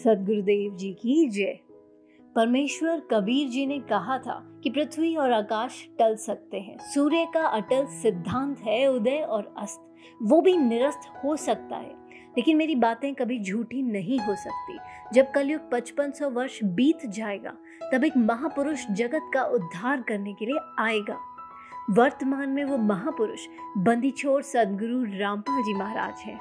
सद्गुरुदेव जी की जय। परमेश्वर कबीर जी ने कहा था कि पृथ्वी और आकाश टल सकते हैं, सूर्य का अटल सिद्धांत है उदय और अस्त, वो भी निरस्त हो सकता है, लेकिन मेरी बातें कभी झूठी नहीं हो सकती। जब कलयुग 5500 वर्ष बीत जाएगा तब एक महापुरुष जगत का उद्धार करने के लिए आएगा। वर्तमान में वो महापुरुष बंदी छोड़ सद्गुरु रामपाल जी महाराज हैं,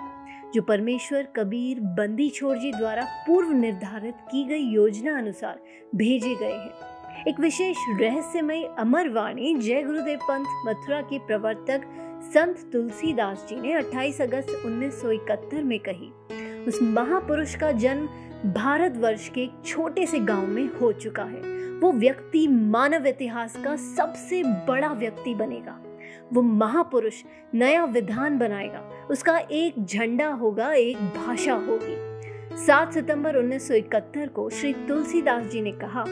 जो परमेश्वर कबीर बंदी छोड़ जी द्वारा पूर्व निर्धारित की गई योजना अनुसार भेजे गए हैं। एक विशेष रहस्यमय अमर वाणी जय गुरुदेव पंथ मथुरा के प्रवर्तक संत तुलसीदास जी ने 28 अगस्त 1971 में कही। उस महापुरुष का जन्म भारतवर्ष के एक छोटे से गांव में हो चुका है। वो व्यक्ति मानव इतिहास का सबसे बड़ा व्यक्ति बनेगा। वो महापुरुष नया विधान बनाएगा, उसका एक झंडा होगा, एक भाषा होगी। 7 सितंबर 1971 को श्री तुलसीदास जी ने कहा,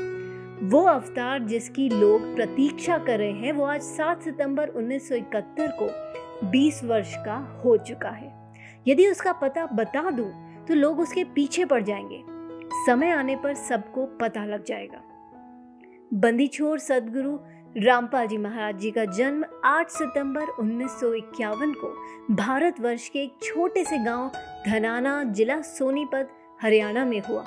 वो अवतार जिसकी लोग प्रतीक्षा कर रहे हैं वो आज 7 सितंबर 1971 को 20 वर्ष का हो चुका है। यदि उसका पता बता दूं तो लोग उसके पीछे पड़ जाएंगे। समय आने पर सबको पता लग जाएगा। बंदी छोड़ सद्गुरु रामपाल जी महाराज जी का जन्म 8 सितंबर 1951 को भारतवर्ष के एक छोटे से गांव धनाना, जिला सोनीपत, हरियाणा में हुआ।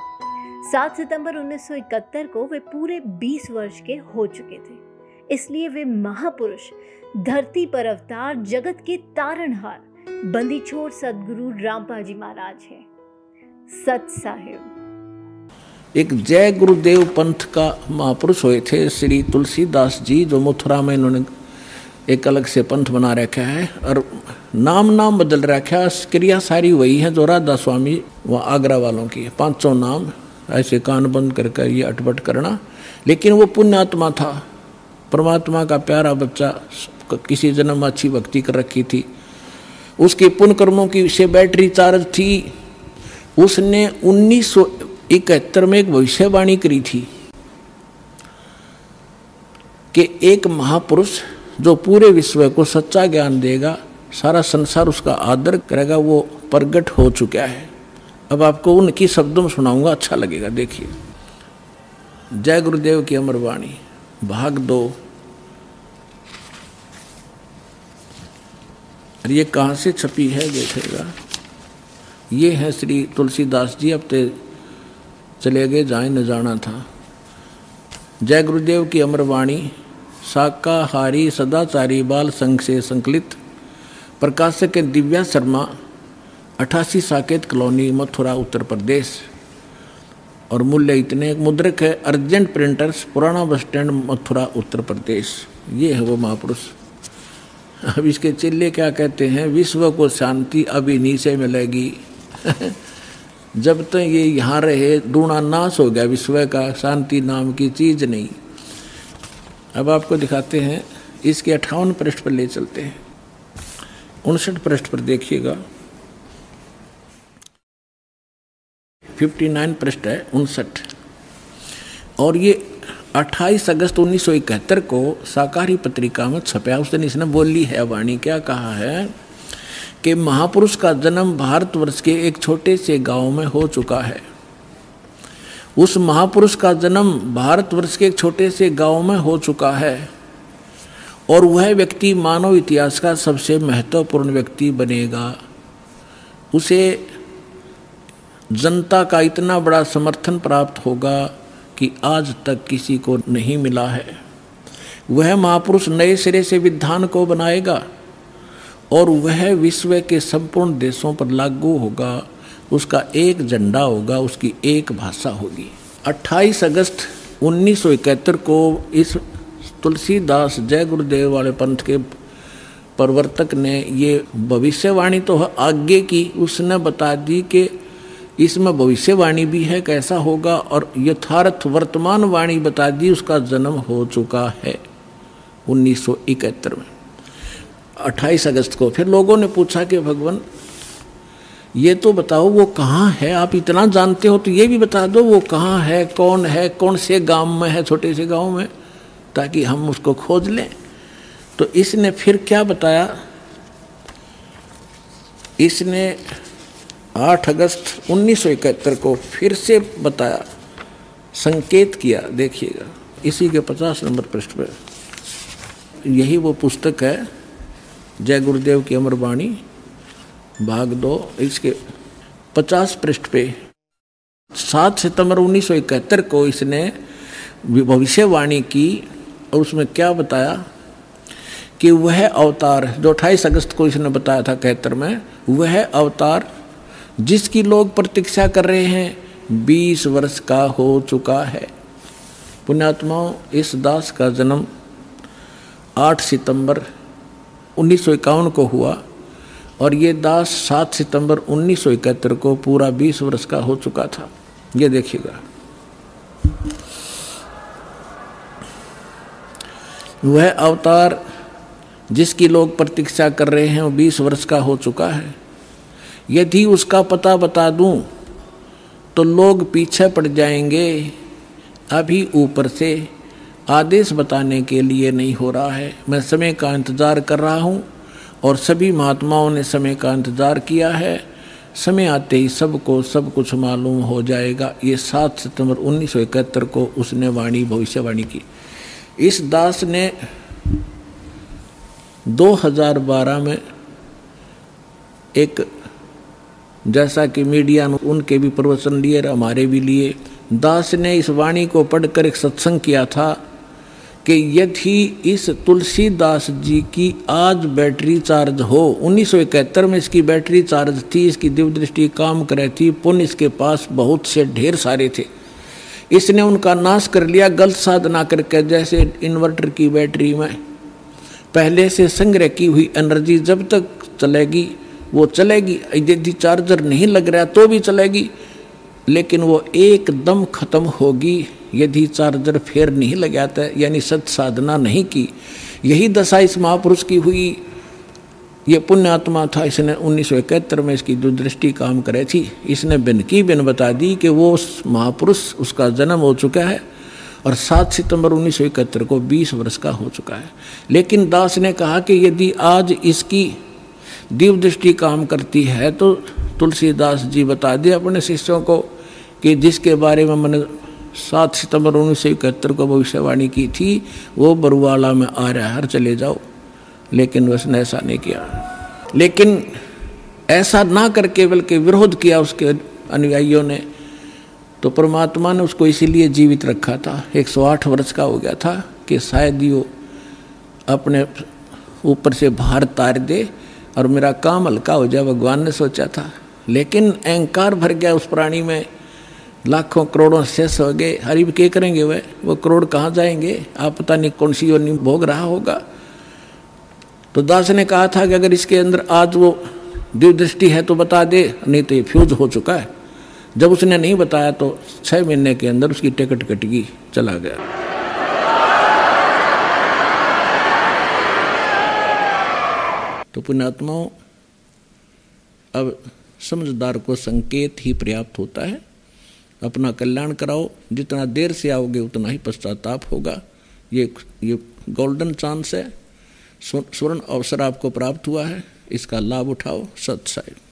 7 सितंबर 1971 को वे पूरे 20 वर्ष के हो चुके थे। इसलिए वे महापुरुष धरती पर अवतार, जगत के तारणहार बंदी छोड़ सद्गुरु रामपाल जी महाराज हैं। सत साहिब। एक जय गुरुदेव पंथ का महापुरुष हुए थे श्री तुलसीदास जी, जो मथुरा में इन्होंने एक अलग से पंथ बना रखा है और नाम बदल रखा है। क्रिया सारी वही है जो राधा स्वामी व आगरा वालों की, 500 नाम ऐसे कान बंद कर ये अटपट करना। लेकिन वो पुण्यात्मा था, परमात्मा का प्यारा बच्चा, किसी जन्म में अच्छी भक्ति कर रखी थी, उसके पुण्य कर्मों की से बैटरी चार्ज थी। उसने 1971 में एक भविष्यवाणी करी थी कि एक महापुरुष जो पूरे विश्व को सच्चा ज्ञान देगा, सारा संसार उसका आदर करेगा, वो प्रगट हो चुका है। अब आपको उनकी शब्दों में सुनाऊंगा, अच्छा लगेगा। देखिए, जय गुरुदेव की अमर वाणी, भाग 2। और ये कहाँ से छपी है देखिएगा। ये है श्री तुलसीदास जी, अब ते चले गए जाए न जाना था। जय गुरुदेव की अमर वाणी, शाकाहारी सदाचारी बाल संघ से संकलित, प्रकाशक दिव्या शर्मा, 88 साकेत कॉलोनी, मथुरा, उत्तर प्रदेश। और मूल्य इतने, मुद्रक है अर्जेंट प्रिंटर्स, पुराना बस स्टैंड, मथुरा, उत्तर प्रदेश। ये है वो महापुरुष। अब इसके चिल्ले क्या कहते हैं, विश्व को शांति अभी नीचे मिलेगी जब तक ये यहाँ रहे डूणा नाश हो गया विश्व का, शांति नाम की चीज नहीं। अब आपको दिखाते हैं, इसके 58 पृष्ठ पर ले चलते हैं। 59 पृष्ठ पर देखिएगा, 59 पृष्ठ है, 59। और ये 28 अगस्त 1971 को शाकाहारी पत्रिका में छपया। उस दिन इसने बोली है वाणी, क्या कहा है कि महापुरुष का जन्म भारतवर्ष के एक छोटे से गांव में हो चुका है। उस महापुरुष का जन्म भारतवर्ष के एक छोटे से गांव में हो चुका है और वह व्यक्ति मानव इतिहास का सबसे महत्वपूर्ण व्यक्ति बनेगा। उसे जनता का इतना बड़ा समर्थन प्राप्त होगा कि आज तक किसी को नहीं मिला है। वह महापुरुष नए सिरे से विधान को बनाएगा और वह विश्व के संपूर्ण देशों पर लागू होगा। उसका एक झंडा होगा, उसकी एक भाषा होगी। 28 अगस्त 1971 को इस तुलसीदास जय गुरुदेव वाले पंथ के प्रवर्तक ने ये भविष्यवाणी तो आगे की, उसने बता दी कि इसमें भविष्यवाणी भी है कैसा होगा, और यथार्थ वर्तमान वाणी बता दी। उसका जन्म हो चुका है 1971 में, 28 अगस्त को। फिर लोगों ने पूछा कि भगवान ये तो बताओ वो कहाँ है, आप इतना जानते हो तो ये भी बता दो वो कहाँ है, कौन से गांव में है, छोटे से गांव में, ताकि हम उसको खोज लें। तो इसने फिर क्या बताया, इसने 8 अगस्त 1971 को फिर से बताया, संकेत किया। देखिएगा इसी के 50 नंबर पृष्ठ पर, यही वो पुस्तक है जय गुरुदेव की अमर वाणी भाग 2, इसके 50 पृष्ठ पे 7 सितंबर 1971 को इसने भविष्यवाणी की। और उसमें क्या बताया कि वह अवतार जो 28 अगस्त को इसने बताया था 71 में, वह अवतार जिसकी लोग प्रतीक्षा कर रहे हैं 20 वर्ष का हो चुका है। पुण्यात्माओं, इस दास का जन्म 8 सितंबर 1951 को हुआ और ये दास 7 सितंबर 1971 को पूरा 20 वर्ष का हो चुका था। ये देखिएगा, वह अवतार जिसकी लोग प्रतीक्षा कर रहे हैं वो 20 वर्ष का हो चुका है। यदि उसका पता बता दूं तो लोग पीछे पड़ जाएंगे। अभी ऊपर से आदेश बताने के लिए नहीं हो रहा है। मैं समय का इंतज़ार कर रहा हूँ और सभी महात्माओं ने समय का इंतज़ार किया है। समय आते ही सबको सब कुछ मालूम हो जाएगा। ये 7 सितंबर 1971 को उसने भविष्यवाणी की। इस दास ने 2012 में एक, जैसा कि मीडिया ने उनके भी प्रवचन लिए, हमारे भी लिए, दास ने इस वाणी को पढ़कर एक सत्संग किया था कि यदि इस तुलसीदास जी की आज बैटरी चार्ज हो, 1971 में इसकी बैटरी चार्ज थी, इसकी दिव्य दृष्टि काम कर रही थी, पुण्य इसके पास बहुत से ढेर सारे थे, इसने उनका नाश कर लिया गलत साधना करके। जैसे इन्वर्टर की बैटरी में पहले से संग्रह की हुई एनर्जी जब तक चलेगी वो चलेगी, यदि चार्जर नहीं लग रहा तो भी चलेगी, लेकिन वो एकदम खत्म होगी यदि चार्जर फिर नहीं लगाता, यानी सत साधना नहीं की। यही दशा इस महापुरुष की हुई। ये पुण्य आत्मा था, इसने 1971 में इसकी दूरदृष्टि काम करे थी। इसने बिन की बिन बता दी कि वो महापुरुष, उसका जन्म हो चुका है और 7 सितंबर 1971 को 20 वर्ष का हो चुका है। लेकिन दास ने कहा कि यदि आज इसकी दिव्य दृष्टि काम करती है तो तुलसीदास जी बता दे अपने शिष्यों को कि जिसके बारे में मैंने 7 सितंबर 1971 को भविष्यवाणी की थी वो बरुवाला में आ रहा है, चले जाओ। लेकिन उसने ऐसा नहीं किया। लेकिन ऐसा ना करके बल्कि विरोध किया उसके अनुयायियों ने, तो परमात्मा ने उसको इसीलिए जीवित रखा था। 108 वर्ष का हो गया था कि शायद वो अपने ऊपर से भार तार दे और मेरा काम हल्का हो जाए, भगवान ने सोचा था। लेकिन अहंकार भर गया उस प्राणी में, लाखों करोड़ों शेष हो गए। हरि भी क्या करेंगे वो करोड़ कहाँ जाएंगे, आप पता नहीं कौन सी योनि भोग रहा होगा। तो दास ने कहा था कि अगर इसके अंदर आज वो दिव्य दृष्टि है तो बता दे, नहीं तो ये फ्यूज हो चुका है। जब उसने नहीं बताया तो 6 महीने के अंदर उसकी टिकट कट गई, चला गया। तो पुण्यात्माओं, अब समझदार को संकेत ही पर्याप्त होता है। अपना कल्याण कराओ, जितना देर से आओगे उतना ही पश्चाताप होगा। ये गोल्डन चांस है, स्वर्ण अवसर आपको प्राप्त हुआ है, इसका लाभ उठाओ। सत साहिब।